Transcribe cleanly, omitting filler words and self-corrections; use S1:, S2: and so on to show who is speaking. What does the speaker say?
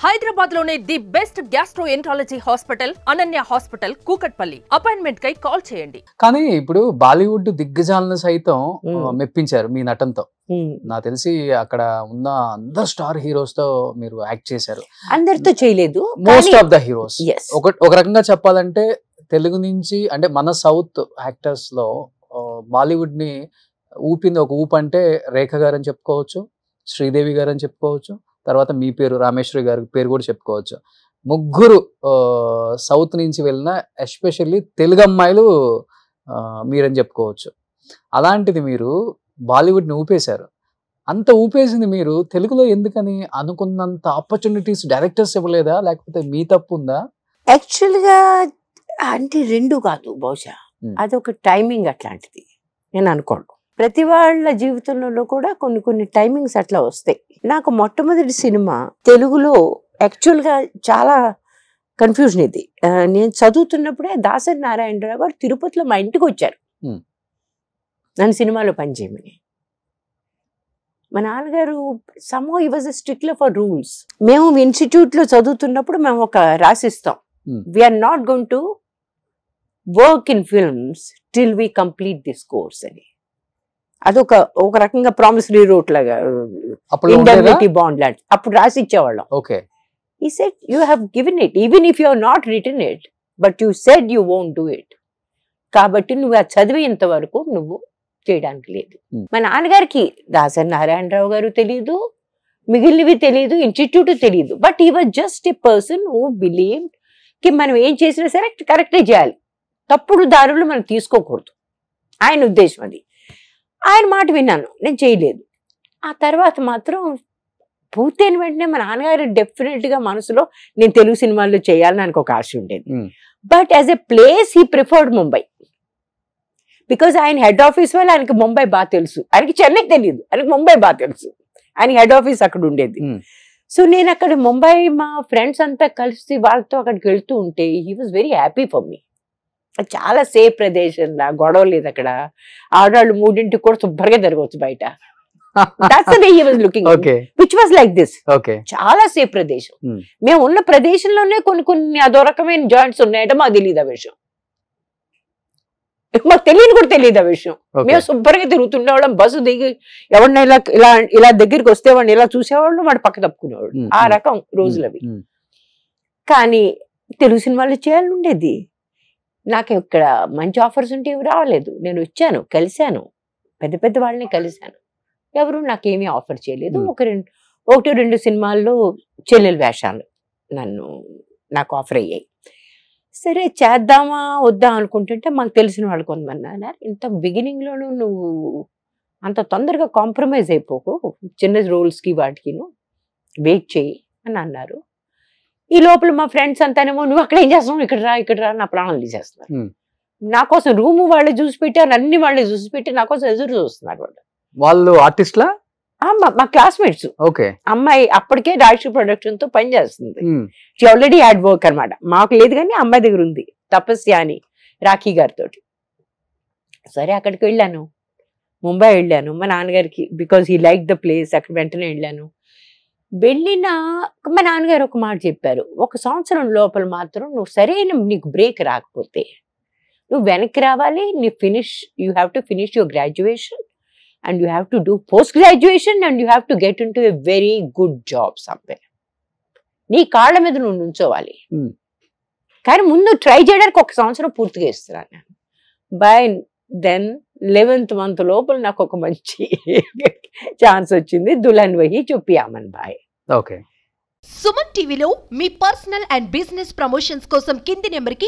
S1: హైదరాబాద్ లోనే the best gastroenterology hospital Ananya hospital Kukatpally. Appointment కై call చేయండి.
S2: కానీ ఇప్పుడు బాలీవుడ్ దిగ్గజాలను సైతం మెప్పించారు మీ నటనతో. నాకు తెలిసి అక్కడ ఉన్న అందరు స్టార్ హీరోస్ తో మీరు యాక్ట్ చేశారు.
S3: అందరితో చేయలేదు,
S2: మోస్ట్ ఆఫ్ ద హీరోస్. ఒక రకంగా చెప్పాలంటే తెలుగు నుంచి అంటే మన సౌత్ యాక్టర్స్ లో బాలీవుడ్ ని ఊపింది ఒక ఊపు అంటే రేఖ గారు అని చెప్పుకోవచ్చు, శ్రీదేవి గారు అని చెప్పుకోవచ్చు, తర్వాత మీ పేరు రామేశ్వరి గారి పేరు కూడా చెప్పుకోవచ్చు. ముగ్గురు సౌత్ నుంచి వెళ్ళిన ఎస్పెషల్లీ తెలుగు అమ్మాయిలు మీరని చెప్పుకోవచ్చు. అలాంటిది మీరు బాలీవుడ్ని ఊపేశారు. అంత ఊపేసింది మీరు తెలుగులో ఎందుకని అనుకున్నంత ఆపర్చునిటీస్ డైరెక్టర్స్ ఇవ్వలేదా, లేకపోతే మీ తప్పు ఉందా?
S3: యాక్చువల్గా అంటే రెండు కాదు, బహుశా అదొక టైమింగ్ అట్లాంటిది నేను అనుకోను. ప్రతి వాళ్ళ జీవితంలో కూడా కొన్ని కొన్ని టైమింగ్స్ అట్లా వస్తాయి. నాకు మొట్టమొదటి సినిమా తెలుగులో యాక్చువల్గా చాలా కన్ఫ్యూజన్ ఇది. నేను చదువుతున్నప్పుడే దాసరి నారాయణరావు గారు తిరుపతిలో మా ఇంటికి వచ్చారు నన్ను సినిమాలో పనిచేయమని. మా నాన్నగారు somehow he was a stickler for rules. మేము ఇన్స్టిట్యూట్లో చదువుతున్నప్పుడు మేము ఒక రాసిస్తాం, we're not going to work in films till we complete this course అని. అదొక ఒక రకంగా ప్రామిసరీ రోట్ లాగా, ఇండెమ్నిటీ బాండ్ లాంటి అప్పుడు రాసి ఇచ్చేవాళ్ళం. He said, you have given it, even if you have not written it, but you said you won't do it. కాబట్టి నువ్వు ఆ చదివేంత వరకు నువ్వు చేయడానికి లేదు. మా నాన్నగారికి దాసరి నారాయణరావు గారు తెలియదు, మిగిలినవి తెలియదు, ఇన్స్టిట్యూట్ తెలియదు. But he was just a person who believed కి మనం ఏం చేసినా సరే కరెక్టే చేయాలి, తప్పుడు దారులు మనం తీసుకోకూడదు, ఆయన ఉద్దేశం అది. ఆయన మాట విన్నాను, నేను చేయలేదు. ఆ తర్వాత మాత్రం పూర్తయిన వెంటనే మా నాన్నగారు డెఫినెట్గా మనసులో నేను తెలుగు సినిమాల్లో చేయాలని నాకు ఒక ఆశ ఉండేది. But as a place he preferred Mumbai, because ఆయన హెడ్ ఆఫీస్ వల్ల ఆయనకి ముంబై బాగా తెలుసు, ఆయనకి చెన్నై తెలియదు, ఆయనకి ముంబై బాగా తెలుసు, ఆయన హెడ్ ఆఫీస్ అక్కడ ఉండేది. సో నేను అక్కడ ముంబై మా ఫ్రెండ్స్ అంతా కలిసి వాళ్ళతో అక్కడికి వెళ్తూ ఉంటే he was very happy for me. చాలా సేఫ్ ప్రదేశం, గొడవ లేదు అక్కడ, ఆడవాళ్ళు 3ంటికి కూడా శుభ్రంగా జరగవచ్చు బయట. That's the way he was looking, which was like this. చాలా సేఫ్ ప్రదేశం. మేము ఉన్న ప్రదేశంలోనే కొన్ని కొన్ని అదో రకమైన జాయింట్స్ ఉన్నాయంటే మాకు తెలియదు ఆ విషయం, మాకు తెలియని కూడా తెలియదు ఆ విషయం. మేము శుభ్రంగా తిరుగుతుండేవాళ్ళం, బస్సు దిగి ఎవరినైనా ఇలా ఇలా ఇలా దగ్గరికి వస్తే వాడిని ఇలా చూసేవాళ్ళు, వాడు పక్క తప్పుకునేవాడు. ఆ రకం రోజులు అవి. కానీ తెలుగు సినిమాలు చేయాలని ఉండేది. నాకు ఇక్కడ మంచి ఆఫర్స్ ఉంటే రావలేదు. నేను వచ్చాను, కలిశాను, పెద్ద పెద్ద వాళ్ళని కలిశాను, ఎవరు నాకేమీ ఆఫర్ చేయలేదు. ఒకటి రెండు సినిమాల్లో చెల్లెల వేషాలు నాకు ఆఫర్ అయ్యాయి. సరే చేద్దామా వద్దా అనుకుంటుంటే మాకు తెలిసిన వాళ్ళు కొంతమంది అన్నారు, ఇంత బిగినింగ్లోనూ నువ్వు అంత తొందరగా కాంప్రమైజ్ అయిపోకు, చిన్న రోల్స్కి వాటికి వెయిట్ చేయి అని అన్నారు. ఈ లోపల మా ఫ్రెండ్స్ అంతానేమో నువ్వు అక్కడ ఏం చేస్తావు, ఇక్కడ రా నా ప్రాణాలు తీసేస్తున్నారు. నా కోసం రూము వాళ్ళే చూసి పెట్టారు, అన్ని వాళ్ళే చూసి పెట్టి నా కోసం ఎదురు చూస్తున్నారు.
S2: వాళ్ళు ఆర్టిస్ట్లా?
S3: మా క్లాస్మేట్స్. అమ్మాయి అప్పటికే రాజశ్రీ ప్రొడక్షన్ తో పనిచేస్తుంది. షీ ఆల్రెడీ హ్యాడ్ వర్క్ అనమాట. మాకు లేదు కానీ అమ్మాయి దగ్గర ఉంది, తపస్య అని, రాఖీ గారితో. సరే అక్కడికి వెళ్ళాను, ముంబై వెళ్ళాను మా నాన్నగారికి, because he like the place. అక్కడ వెంటనే వెళ్ళాను. వెళ్ళిన మా నాన్నగారు ఒక మాట చెప్పారు, 1 సంవత్సరం లోపల మాత్రం నువ్వు సరైన నీకు బ్రేక్ రాకపోతే నువ్వు వెనక్కి రావాలి. You have to finish your graduation and you have to do post graduation and you have to get into a very good job somewhere. నీ కాళ్ళ మీద నువ్వు నుంచోవాలి, కానీ ముందు ట్రై చేయడానికి 1 సంవత్సరం పూర్తిగా ఇస్తున్నాను. బై దెన్ 11th month లోపల నాకు ఒక మంచి ఛాన్స్ వచ్చింది. దుల్హన్ వహీ చుప్పి అమన్ బాయ్.
S1: సుమన్ టీవీలో మీ పర్సనల్ అండ్ బిజినెస్ ప్రమోషన్స్ కోసం కింది నెంబర్కి